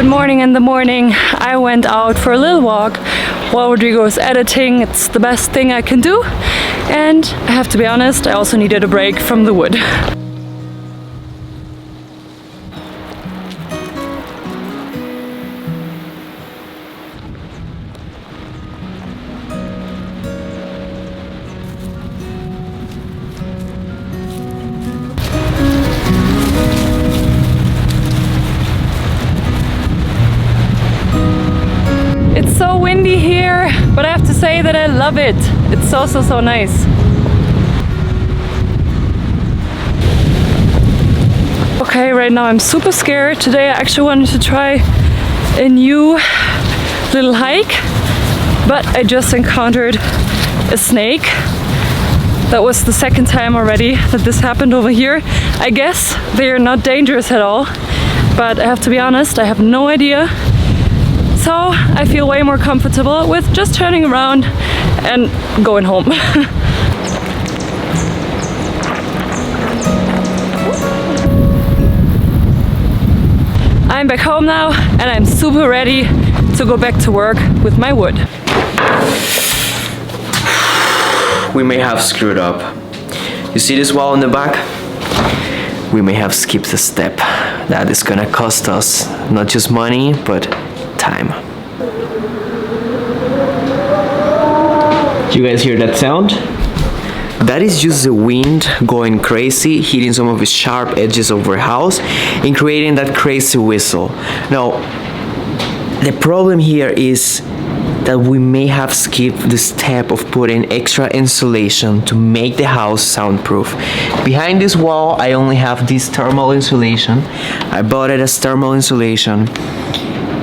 morning. In the morning, I went out for a little walk while Rodrigo was editing. It's the best thing I can do. And I have to be honest, I also needed a break from the wood. It's so windy here, but I have to say that I love it. It's so nice. Okay, right now I'm super scared. Today I actually wanted to try a new little hike, but I just encountered a snake. That was the second time already that this happened over here. I guess they are not dangerous at all, but I have to be honest, I have no idea. So I feel way more comfortable with just turning around and going home. I'm back home now and I'm super ready to go back to work with my wood. We may have screwed up. You see this wall in the back? We may have skipped a step. That is gonna cost us not just money, but time. Do you guys hear that sound? That is just the wind going crazy, hitting some of the sharp edges of our house and creating that crazy whistle. Now, the problem here is that we may have skipped the step of putting extra insulation to make the house soundproof. Behind this wall, I only have this thermal insulation. I bought it as thermal insulation,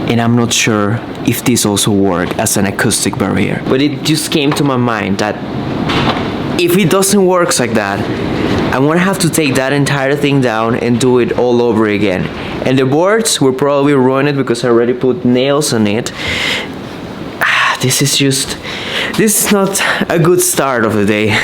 and I'm not sure if this also works as an acoustic barrier. But it just came to my mind that if it doesn't work like that, I'm gonna have to take that entire thing down and do it all over again. And the boards will probably ruin it because I already put nails on it. This is not a good start of the day.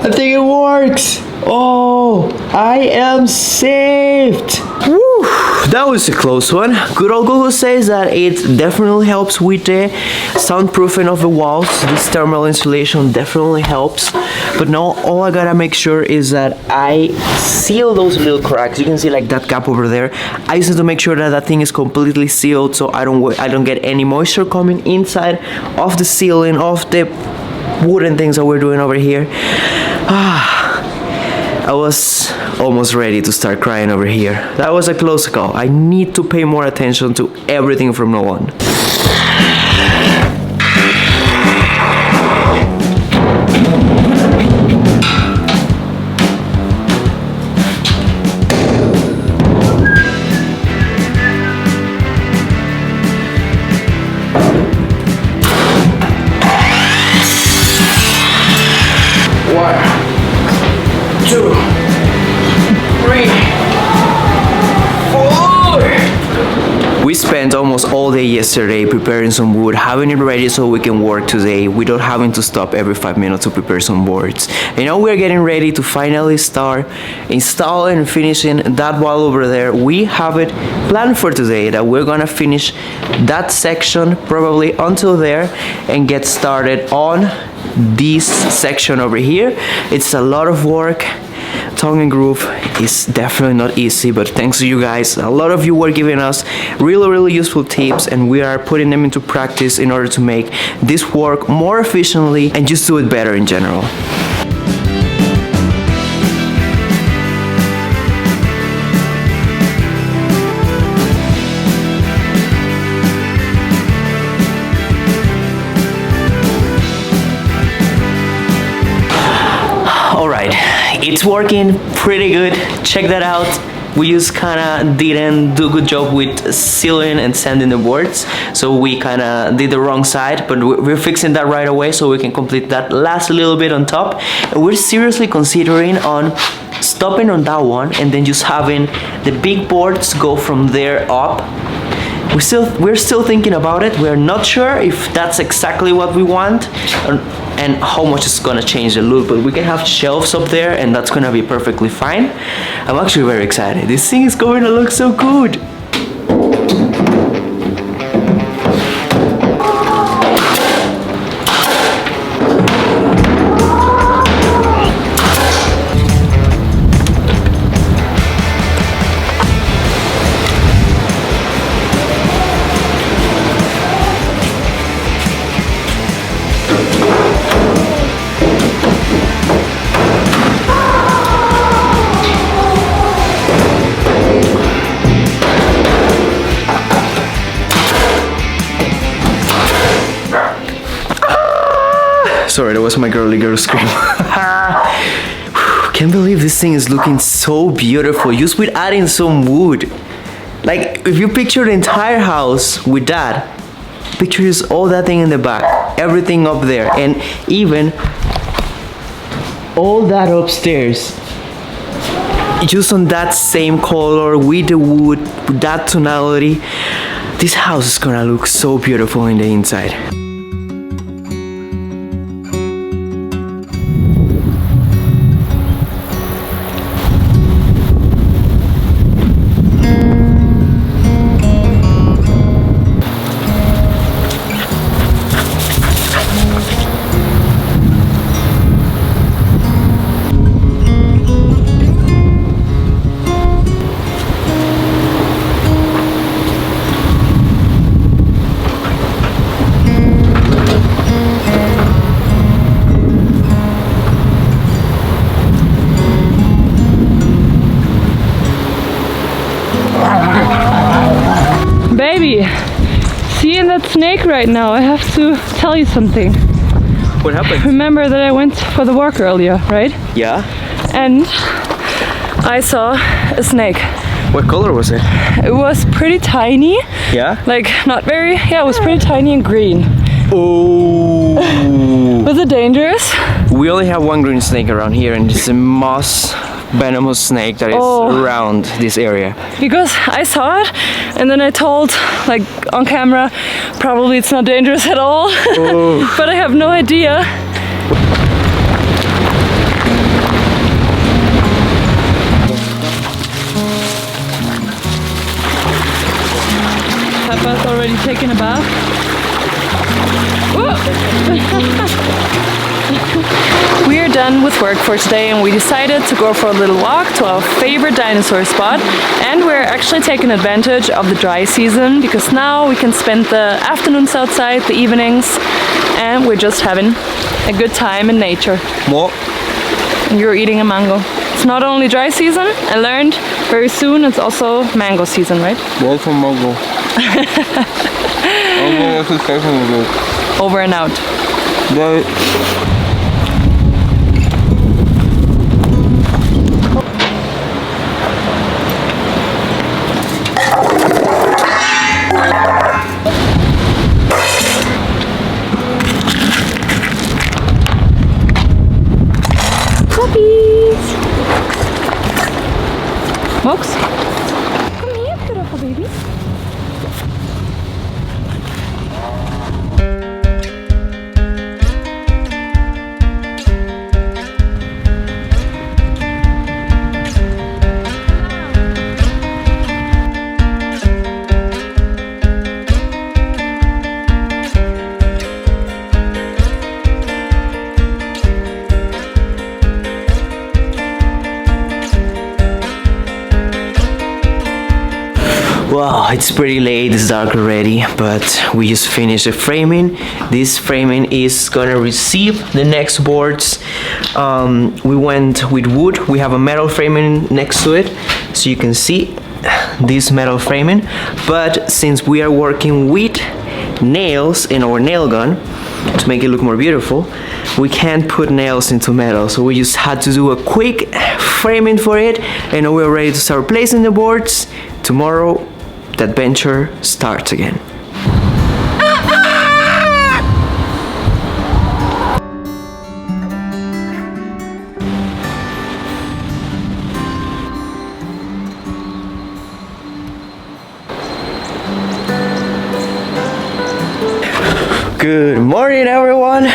I think it works. Oh, I am saved. Woo, that was a close one. Good old Google says that it definitely helps with the soundproofing of the walls. This thermal insulation definitely helps. But now all I gotta make sure is that I seal those little cracks. You can see like that gap over there. I just have to make sure that that thing is completely sealed so I don't get any moisture coming inside of the ceiling of the wooden things that we're doing over here. I was almost ready to start crying over here. That was a close call. I need to pay more attention to everything from now on. We spent almost all day yesterday preparing some wood, having it ready so we can work today without having to stop every 5 minutes to prepare some boards. And now we're getting ready to finally start installing and finishing that wall over there. We have it planned for today that we're gonna finish that section probably until there and get started on this section over here. It's a lot of work. Tongue and groove is definitely not easy, but thanks to you guys, a lot of you were giving us really useful tips, and we are putting them into practice in order to make this work more efficiently and just do it better in general. It's working pretty good. Check that out. We just kinda didn't do a good job with sealing and sanding the boards, so we kinda did the wrong side, but we're fixing that right away so we can complete that last little bit on top. And we're seriously considering on stopping on that one and then just having the big boards go from there up. We're still thinking about it. We're not sure if that's exactly what we want and how much it's gonna change the look, but we can have shelves up there and that's gonna be perfectly fine. I'm actually very excited. This thing is going to look so good. Sorry, that was my girly girl scream. Can't believe this thing is looking so beautiful just with adding some wood. Like, if you picture the entire house with that, picture just all that thing in the back, everything up there, and even all that upstairs. Just on that same color, with the wood, with that tonality, this house is gonna look so beautiful in the inside. Baby, seeing that snake right now, I have to tell you something. What happened? Remember that I went for the walk earlier, right? Yeah? And I saw a snake. What color was it? It was pretty tiny. Yeah? Like, not very, yeah, it was pretty tiny and green. Oh! Was it dangerous? We only have one green snake around here, and it's a moss venomous snake that is around this area. Because I saw it and then I told, like, on camera, probably it's not dangerous at all. Oh. But I have no idea. Papa's already taken a bath. We are done with work for today and we decided to go for a little walk to our favorite dinosaur spot, and we're actually taking advantage of the dry season because now we can spend the afternoons outside, the evenings, and we're just having a good time in nature. What? And you're eating a mango. It's not only dry season, I learned very soon it's also mango season, right? What for mango? Over and out. Puppies! Mox? Come here, beautiful baby. Wow, it's pretty late, it's dark already, but we just finished the framing. This framing is gonna receive the next boards. We went with wood. We have a metal framing next to it, so you can see this metal framing. But since we are working with nails in our nail gun to make it look more beautiful, we can't put nails into metal, so we just had to do a quick framing for it, and now we're ready to start placing the boards. Tomorrow the adventure starts again. Good morning, everyone.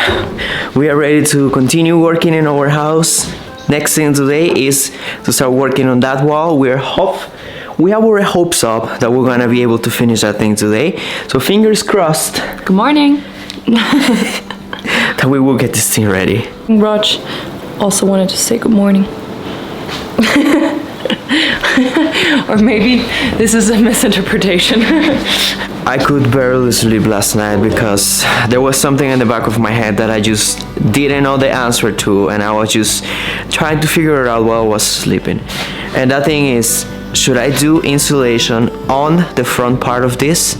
We are ready to continue working in our house. Next thing today is to start working on that wall. We have our hopes up that we're gonna be able to finish that thing today. So fingers crossed. Good morning. That we will get this thing ready. Raj also wanted to say good morning. Or maybe this is a misinterpretation. I could barely sleep last night because there was something in the back of my head that I just didn't know the answer to, and I was just trying to figure it out while I was sleeping. And that thing is, should I do insulation on the front part of this?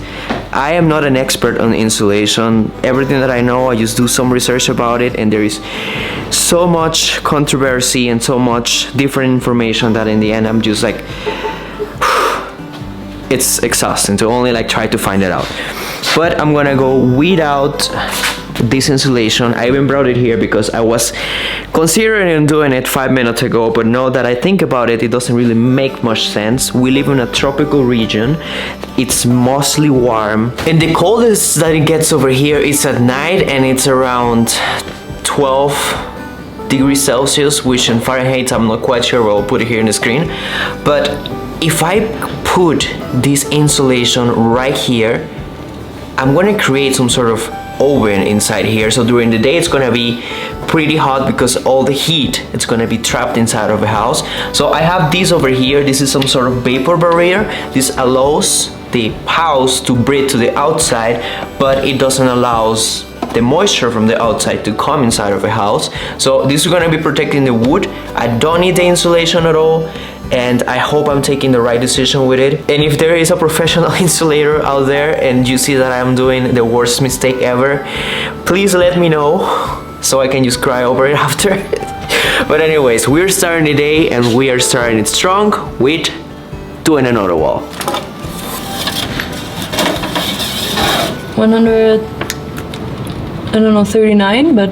I am not an expert on insulation. Everything that I know, I just do some research about it, and there is so much controversy and so much different information that in the end I'm just like, it's exhausting to only like try to find it out. But I'm gonna go without this insulation. I even brought it here because I was considering doing it 5 minutes ago, but now that I think about it, it doesn't really make much sense. We live in a tropical region. It's mostly warm, and the coldest that it gets over here is at night, and it's around 12 degrees Celsius, which in Fahrenheit I'm not quite sure, but I'll put it here in the screen. But if I put this insulation right here, I'm gonna create some sort of oven inside here, so during the day it's gonna be pretty hot because all the heat it's gonna be trapped inside of the house. So I have this over here. This is some sort of vapor barrier. This allows the house to breathe to the outside, but it doesn't allow the moisture from the outside to come inside of the house. So this is gonna be protecting the wood. I don't need the insulation at all, and I hope I'm taking the right decision with it. And if there is a professional insulator out there and you see that I'm doing the worst mistake ever, please let me know so I can just cry over it after. But anyways, we're starting the day, and we are starting it strong with doing another wall. 100, I don't know, 39, but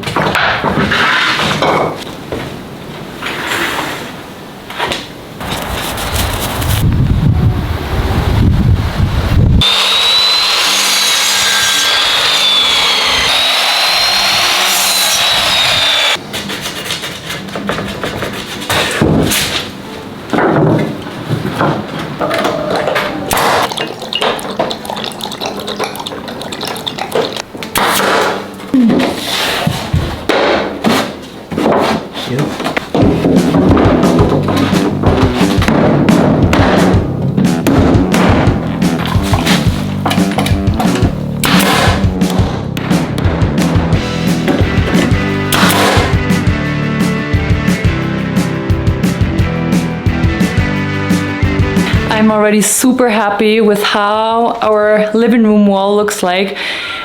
I'm already super happy with how our living room wall looks like.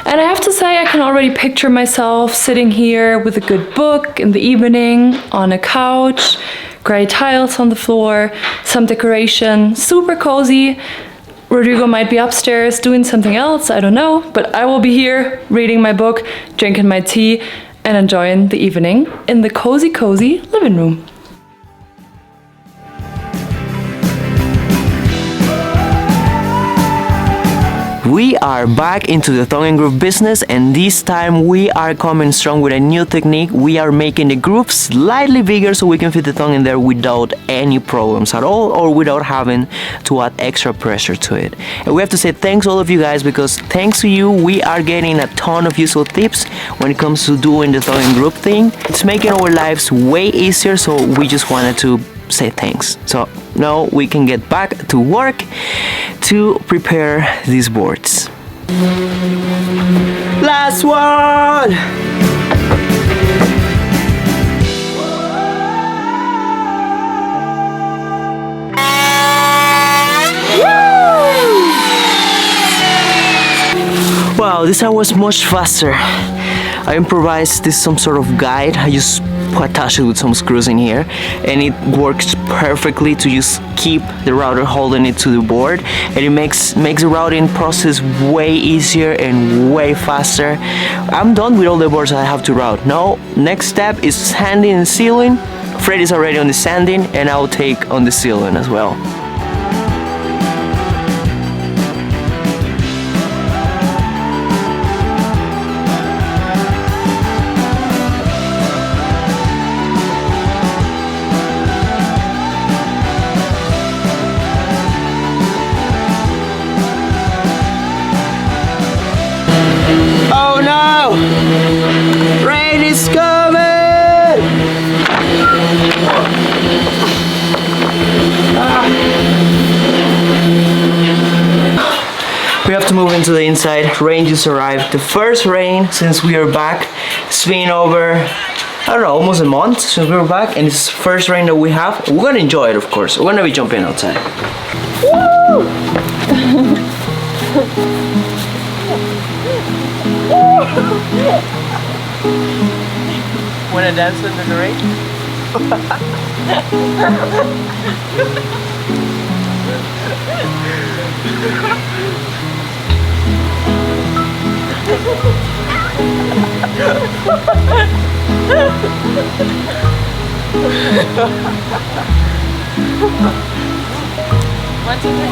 And I have to say, I can already picture myself sitting here with a good book in the evening on a couch, gray tiles on the floor, some decoration, super cozy. Rodrigo might be upstairs doing something else, I don't know, but I will be here reading my book, drinking my tea, and enjoying the evening in the cozy, cozy living room. We are back into the tongue and groove business, and this time we are coming strong with a new technique. We are making the groove slightly bigger so we can fit the tongue in there without any problems at all, or without having to add extra pressure to it. And we have to say thanks all of you guys, because thanks to you we are getting a ton of useful tips when it comes to doing the tongue and groove thing. It's making our lives way easier, so we just wanted to say thanks. So now we can get back to work to prepare these boards. Last one! Wow, this time was much faster. I improvised this some sort of guide. I just attach it with some screws in here, and it works perfectly to just keep the router holding it to the board, and it makes the routing process way easier and way faster. I'm done with all the boards I have to route. Now, next step is sanding and sealing. Fred is already on the sanding, and I'll take on the sealing as well. Oh no! Rain is coming! We have to move into the inside. Rain just arrived. The first rain since we are back. It's been over, I don't know, almost a month since we were back, and it's the first rain that we have. We're gonna enjoy it, of course. We're gonna be jumping outside. Woo! Wanna dance under the rain? One, two, three.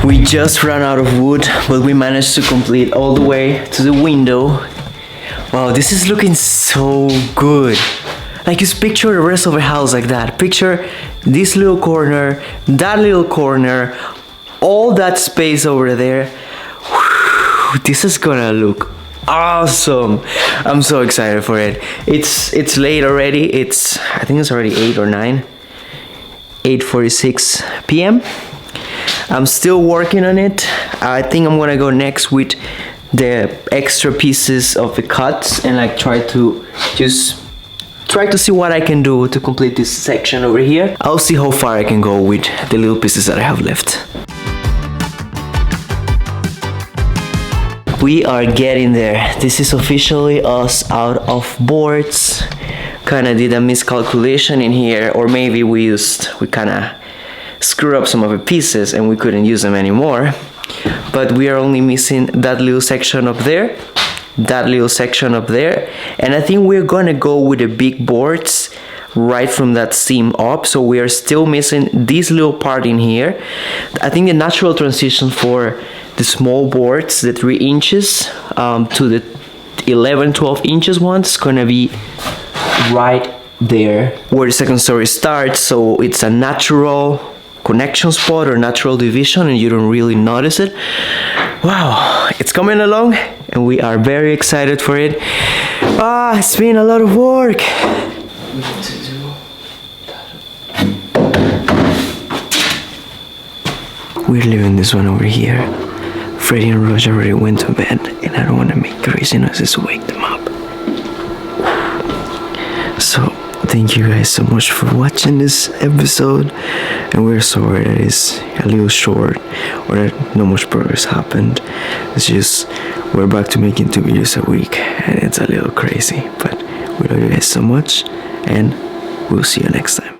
We just ran out of wood, but we managed to complete all the way to the window. Wow, this is looking so good. Like, just picture the rest of the house like that. Picture this little corner, that little corner, all that space over there. Whew, this is gonna look awesome. I'm so excited for it. It's late already. I think it's already 8 or 9. 8:46 p.m. I'm still working on it. I think I'm gonna go next with the extra pieces of the cuts and like try to see what I can do to complete this section over here. I'll see how far I can go with the little pieces that I have left. We are getting there. This is officially us out of boards. Kinda did a miscalculation in here, or maybe we kinda screw up some of the pieces and we couldn't use them anymore. But we are only missing that little section up there, that little section up there, and I think we're gonna go with the big boards right from that seam up. So we are still missing this little part in here. I think the natural transition for the small boards, the 3 inches to the 11-12 inches ones, is gonna be right there where the second story starts. So it's a natural connection spot or natural division and you don't really notice it. Wow, it's coming along and we are very excited for it. It's been a lot of work. We're leaving this one over here. Freddie and Roger already went to bed and I don't want to make crazy noises to wake them up. So thank you guys so much for watching this episode, and we're sorry that it's a little short or that not much progress happened. It's just we're back to making 2 videos a week and it's a little crazy, but we love you guys so much and we'll see you next time.